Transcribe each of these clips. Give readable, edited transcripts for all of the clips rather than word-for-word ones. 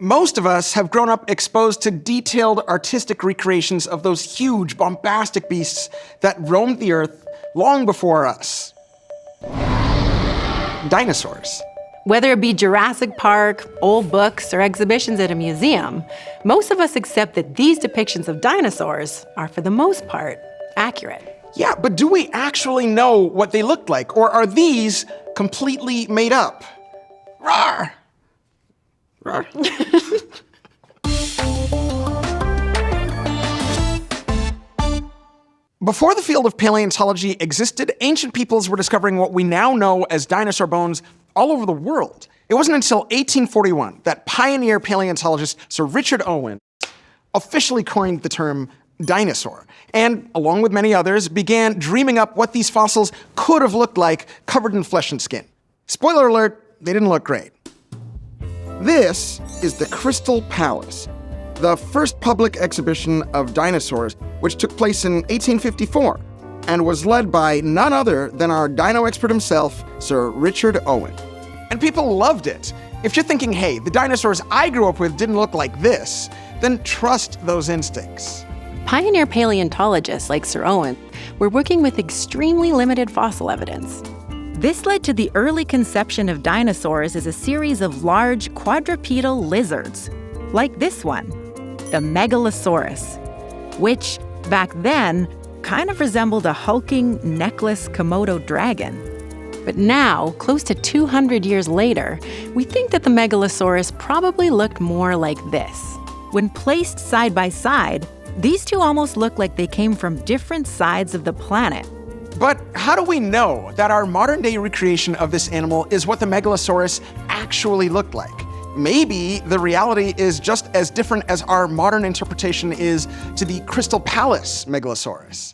Most of us have grown up exposed to detailed artistic recreations of those huge, bombastic beasts that roamed the earth long before us. Dinosaurs. Whether it be Jurassic Park, old books, or exhibitions at a museum, most of us accept that these depictions of dinosaurs are, for the most part, accurate. Yeah, but do we actually know what they looked like, or are these completely made up? Rawr! Rawr. Before the field of paleontology existed, ancient peoples were discovering what we now know as dinosaur bones all over the world. It wasn't until 1841 that pioneer paleontologist Sir Richard Owen officially coined the term dinosaur, and, along with many others, began dreaming up what these fossils could have looked like covered in flesh and skin. Spoiler alert, they didn't look great. This is the Crystal Palace, the first public exhibition of dinosaurs, which took place in 1854 and was led by none other than our dino expert himself, Sir Richard Owen. And people loved it. If you're thinking, hey, the dinosaurs I grew up with didn't look like this, then trust those instincts. Pioneer paleontologists like Sir Owen were working with extremely limited fossil evidence. This led to the early conception of dinosaurs as a series of large quadrupedal lizards, like this one, the Megalosaurus, which, back then, kind of resembled a hulking, necklace Komodo dragon. But now, close to 200 years later, we think that the Megalosaurus probably looked more like this. When placed side by side, these two almost look like they came from different sides of the planet. But how do we know that our modern-day recreation of this animal is what the Megalosaurus actually looked like? Maybe the reality is just as different as our modern interpretation is to the Crystal Palace Megalosaurus.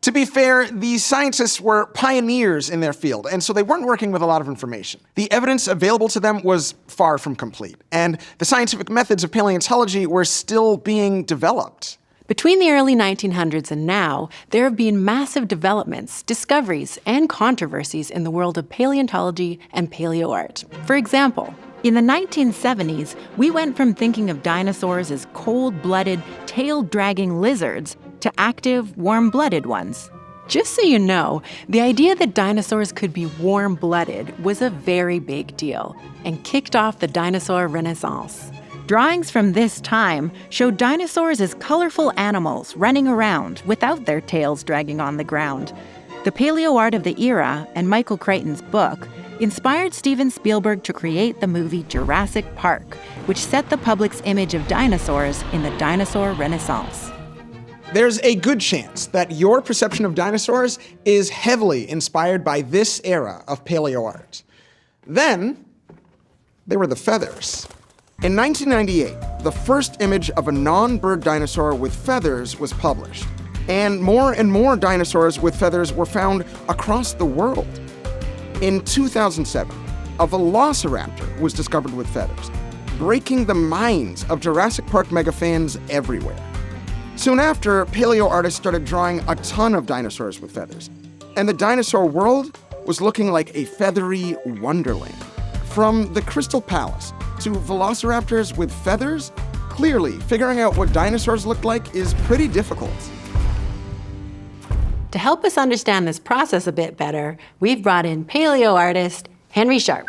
To be fair, these scientists were pioneers in their field, and so they weren't working with a lot of information. The evidence available to them was far from complete, and the scientific methods of paleontology were still being developed. Between the early 1900s and now, there have been massive developments, discoveries, and controversies in the world of paleontology and paleoart. For example, in the 1970s, we went from thinking of dinosaurs as cold-blooded, tail-dragging lizards to active, warm-blooded ones. Just so you know, the idea that dinosaurs could be warm-blooded was a very big deal and kicked off the dinosaur renaissance. Drawings from this time showed dinosaurs as colorful animals running around without their tails dragging on the ground. The paleoart of the era and Michael Crichton's book inspired Steven Spielberg to create the movie Jurassic Park, which set the public's image of dinosaurs in the dinosaur renaissance. There's a good chance that your perception of dinosaurs is heavily inspired by this era of paleoart. Then, there were the feathers. In 1998, the first image of a non-bird dinosaur with feathers was published, and more dinosaurs with feathers were found across the world. In 2007, a velociraptor was discovered with feathers, breaking the minds of Jurassic Park mega fans everywhere. Soon after, paleo artists started drawing a ton of dinosaurs with feathers, and the dinosaur world was looking like a feathery wonderland. From the Crystal Palace to velociraptors with feathers, clearly figuring out what dinosaurs looked like is pretty difficult. To help us understand this process a bit better, we've brought in paleo artist Henry Sharp.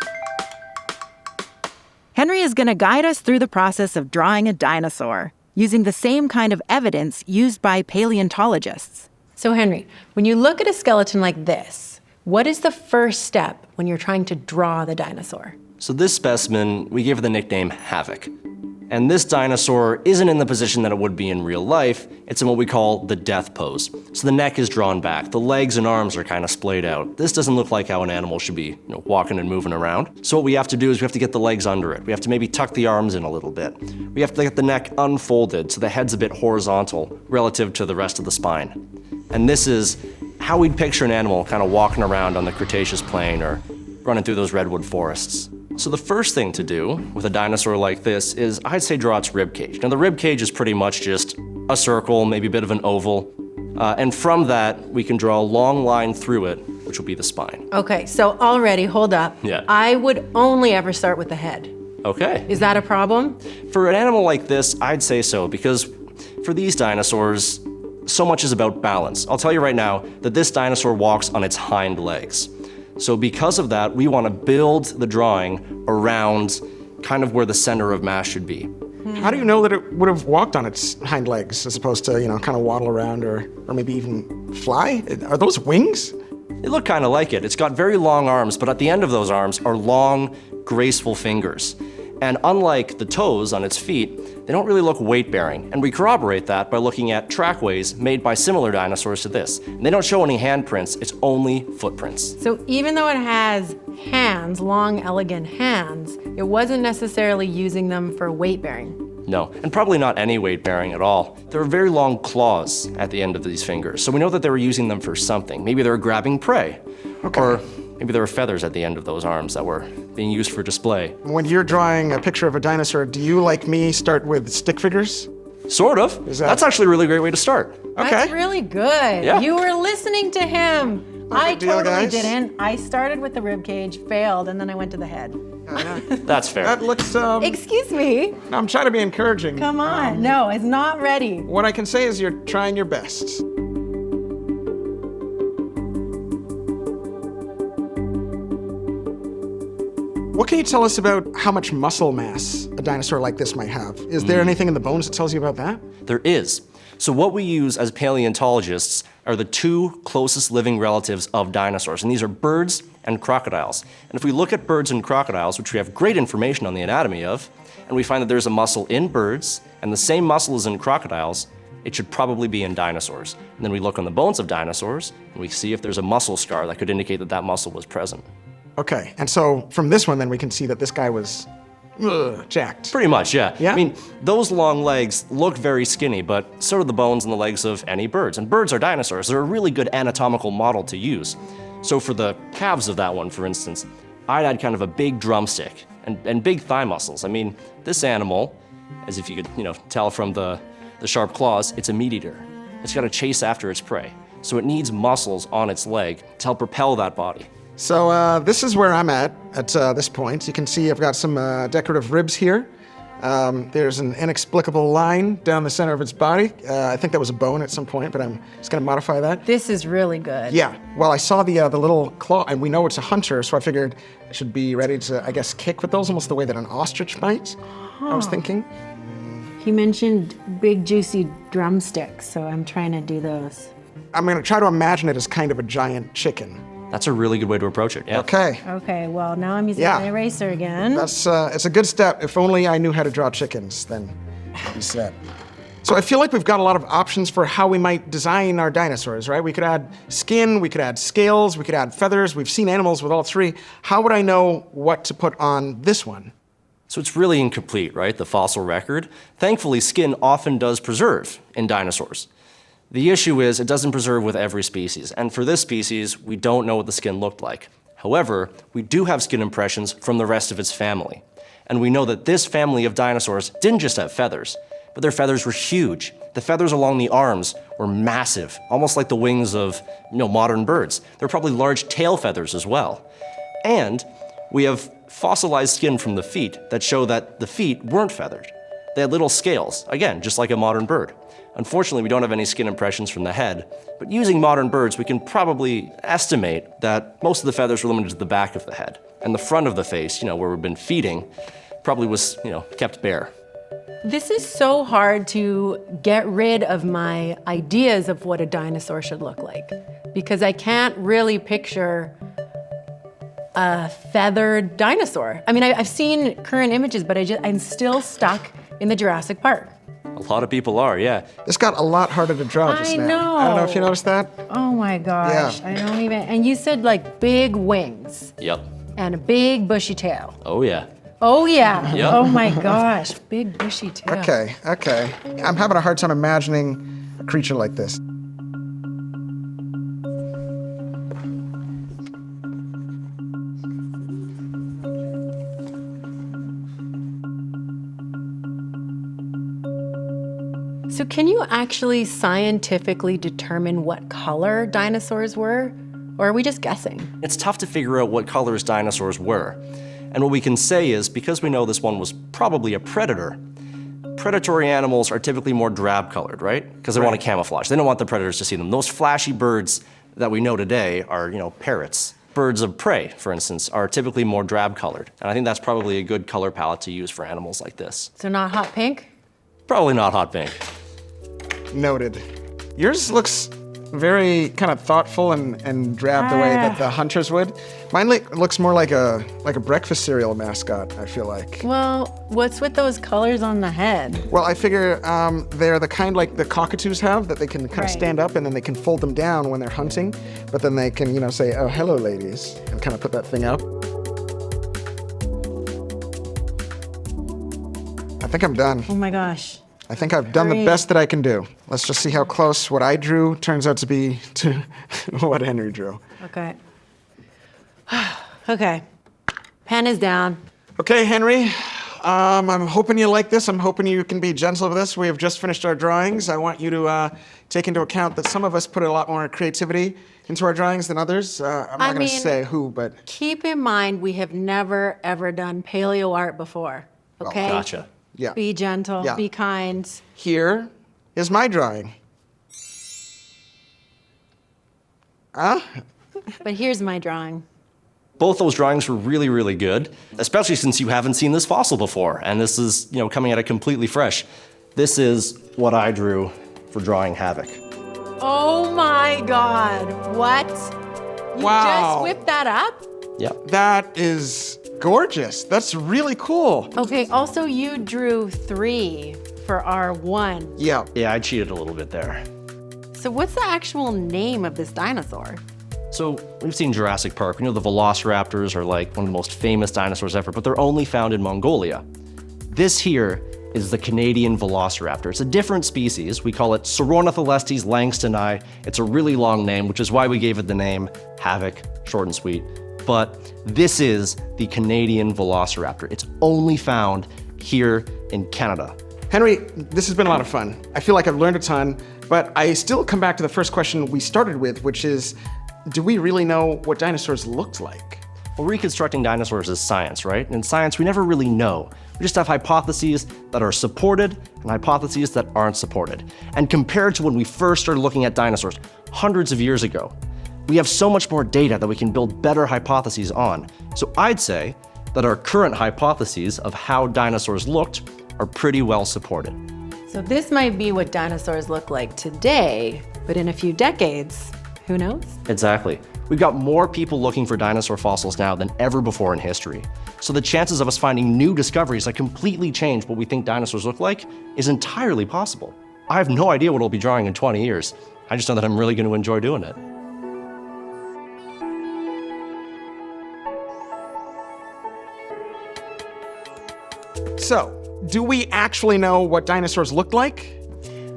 Henry is going to guide us through the process of drawing a dinosaur, using the same kind of evidence used by paleontologists. So Henry, when you look at a skeleton like this, what is the first step when you're trying to draw the dinosaur? So this specimen, we gave it the nickname Havoc. And this dinosaur isn't in the position that it would be in real life, it's in what we call the death pose. So the neck is drawn back, the legs and arms are kind of splayed out. This doesn't look like how an animal should be, walking and moving around. So what we have to do is we have to get the legs under it. We have to maybe tuck the arms in a little bit. We have to get the neck unfolded so the head's a bit horizontal relative to the rest of the spine. And this is how we'd picture an animal kind of walking around on the Cretaceous plain or running through those redwood forests. So the first thing to do with a dinosaur like this is, I'd say, draw its rib cage. Now the rib cage is pretty much just a circle, maybe a bit of an oval, and from that we can draw a long line through it, which will be the spine. Okay, so already, hold up. Yeah. I would only ever start with the head. Okay. Is that a problem? For an animal like this, I'd say so, because for these dinosaurs, so much is about balance. I'll tell you right now that this dinosaur walks on its hind legs. So because of that, we want to build the drawing around kind of where the center of mass should be. How do you know that it would have walked on its hind legs as opposed to, kind of waddle around or maybe even fly? Are those wings? They look kind of like it. It's got very long arms, but at the end of those arms are long, graceful fingers. And unlike the toes on its feet, they don't really look weight-bearing. And we corroborate that by looking at trackways made by similar dinosaurs to this. And they don't show any handprints, it's only footprints. So even though it has hands, long, elegant hands, it wasn't necessarily using them for weight bearing. No, and probably not any weight bearing at all. There are very long claws at the end of these fingers, so we know that they were using them for something. Maybe they were grabbing prey. Okay. Or maybe there were feathers at the end of those arms that were being used for display. When you're drawing a picture of a dinosaur, do you, like me, start with stick figures? Sort of. That's actually a really great way to start. Okay. That's really good. Yeah. You were listening to him. I deal, totally guys. didn't. I started with the rib cage, failed, and then I went to the head. That's fair. That looks, Excuse me. I'm trying to be encouraging. Come on. No, it's not ready. What I can say is you're trying your best. What can you tell us about how much muscle mass a dinosaur like this might have? Is there anything in the bones that tells you about that? There is. So what we use as paleontologists are the two closest living relatives of dinosaurs, and these are birds and crocodiles. And if we look at birds and crocodiles, which we have great information on the anatomy of, and we find that there's a muscle in birds and the same muscle is in crocodiles, it should probably be in dinosaurs. And then we look on the bones of dinosaurs and we see if there's a muscle scar that could indicate that that muscle was present. Okay, and so from this one then we can see that this guy was jacked. Pretty much, yeah. Yeah? I mean, those long legs look very skinny, but so do the bones and the legs of any birds. And birds are dinosaurs. They're a really good anatomical model to use. So for the calves of that one, for instance, I'd add kind of a big drumstick and big thigh muscles. I mean, this animal, as if you could, tell from the sharp claws, it's a meat eater. It's got to chase after its prey. So it needs muscles on its leg to help propel that body. So this is where I'm at this point. You can see I've got some decorative ribs here. There's an inexplicable line down the center of its body. I think that was a bone at some point, but I'm just gonna modify that. This is really good. Yeah, well, I saw the little claw, and we know it's a hunter, so I figured I should be ready to, I guess, kick with those, almost the way that an ostrich might, I was thinking. He mentioned big, juicy drumsticks, so I'm trying to do those. I'm gonna try to imagine it as kind of a giant chicken. That's a really good way to approach it, yeah. Okay, Okay, well, now I'm using Yeah. my eraser again. it's a good step. If only I knew how to draw chickens, then I'd be set. So I feel like we've got a lot of options for how we might design our dinosaurs, right? We could add skin, we could add scales, we could add feathers. We've seen animals with all three. How would I know what to put on this one? So it's really incomplete, right, the fossil record? Thankfully, skin often does preserve in dinosaurs. The issue is it doesn't preserve with every species, and for this species, we don't know what the skin looked like. However, we do have skin impressions from the rest of its family. And we know that this family of dinosaurs didn't just have feathers, but their feathers were huge. The feathers along the arms were massive, almost like the wings of modern birds. They're probably large tail feathers as well. And we have fossilized skin from the feet that show that the feet weren't feathered. They had little scales, again, just like a modern bird. Unfortunately, we don't have any skin impressions from the head, but using modern birds, we can probably estimate that most of the feathers were limited to the back of the head. And the front of the face, where we've been feeding, probably was, kept bare. This is so hard to get rid of my ideas of what a dinosaur should look like, because I can't really picture a feathered dinosaur. I mean, I've seen current images, but I'm still stuck in the Jurassic Park. A lot of people are, yeah. This got a lot harder to draw just I now. know. I don't know if you noticed that. Oh my gosh, Yeah. I don't even, and you said like big wings Yep. and a big bushy tail. Oh, yeah. Oh yeah, Yep. oh my gosh, big bushy tail. Okay. I'm having a hard time imagining a creature like this. So can you actually scientifically determine what color dinosaurs were? Or are we just guessing? It's tough to figure out what colors dinosaurs were. And what we can say is, because we know this one was probably a predator, predatory animals are typically more drab colored, right? Because they want to camouflage. They don't want the predators to see them. Those flashy birds that we know today are, parrots. Birds of prey, for instance, are typically more drab colored. And I think that's probably a good color palette to use for animals like this. So not hot pink? Probably not hot pink. Noted. Yours looks very kind of thoughtful and drab the way that the hunters would. Mine looks more like a breakfast cereal mascot, I feel like. Well, what's with those colors on the head? Well, I figure they're the kind like the cockatoos have, that they can kind of stand up and then they can fold them down when they're hunting, but then they can, say, oh, hello, ladies, and kind of put that thing up. I think I'm done. Oh my gosh. I think I've done the best that I can do. Let's just see how close what I drew turns out to be to what Henry drew. Okay. Okay. Pen is down. Okay, Henry. I'm hoping you like this. I'm hoping you can be gentle with this. We have just finished our drawings. I want you to take into account that some of us put a lot more creativity into our drawings than others. I'm not going to say who, but... Keep in mind, we have never, ever done paleo art before, okay? Gotcha. Yeah. Be gentle, Yeah. be kind. Here is my drawing. But here's my drawing. Both those drawings were really, really good, especially since you haven't seen this fossil before, and this is, coming at it completely fresh. This is what I drew for drawing Havoc. Oh my God, what? You Wow. just whipped that up? Yep. That is gorgeous. That's really cool. Okay, also you drew 3 for our 1. Yeah. Yeah, I cheated a little bit there. So what's the actual name of this dinosaur? So we've seen Jurassic Park. We know the velociraptors are like one of the most famous dinosaurs ever, but they're only found in Mongolia. This here is the Canadian velociraptor. It's a different species. We call it Saurornitholestes langstoni. It's a really long name, which is why we gave it the name Havoc, short and sweet. But this is the Canadian velociraptor. It's only found here in Canada. Henry, this has been a lot of fun. I feel like I've learned a ton, but I still come back to the first question we started with, which is, do we really know what dinosaurs looked like? Well, reconstructing dinosaurs is science, right? In science, we never really know. We just have hypotheses that are supported and hypotheses that aren't supported. And compared to when we first started looking at dinosaurs hundreds of years ago, we have so much more data that we can build better hypotheses on. So I'd say that our current hypotheses of how dinosaurs looked are pretty well supported. So this might be what dinosaurs look like today, but in a few decades, who knows? Exactly. We've got more people looking for dinosaur fossils now than ever before in history. So the chances of us finding new discoveries that completely change what we think dinosaurs look like is entirely possible. I have no idea what I'll be drawing in 20 years. I just know that I'm really going to enjoy doing it. So, do we actually know what dinosaurs looked like?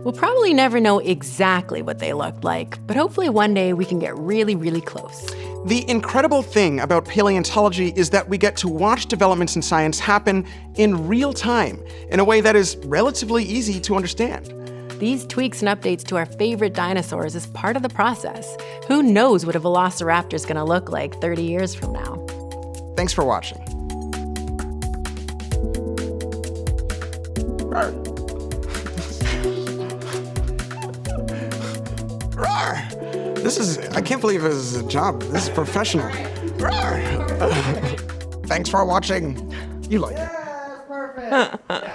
We'll probably never know exactly what they looked like, but hopefully one day we can get really, really close. The incredible thing about paleontology is that we get to watch developments in science happen in real time in a way that is relatively easy to understand. These tweaks and updates to our favorite dinosaurs is part of the process. Who knows what a velociraptor is going to look like 30 years from now? Thanks for watching. Rawr. Rawr. I can't believe this is a job. This is professional. Rawr. Thanks for watching. You like it. Yeah, perfect.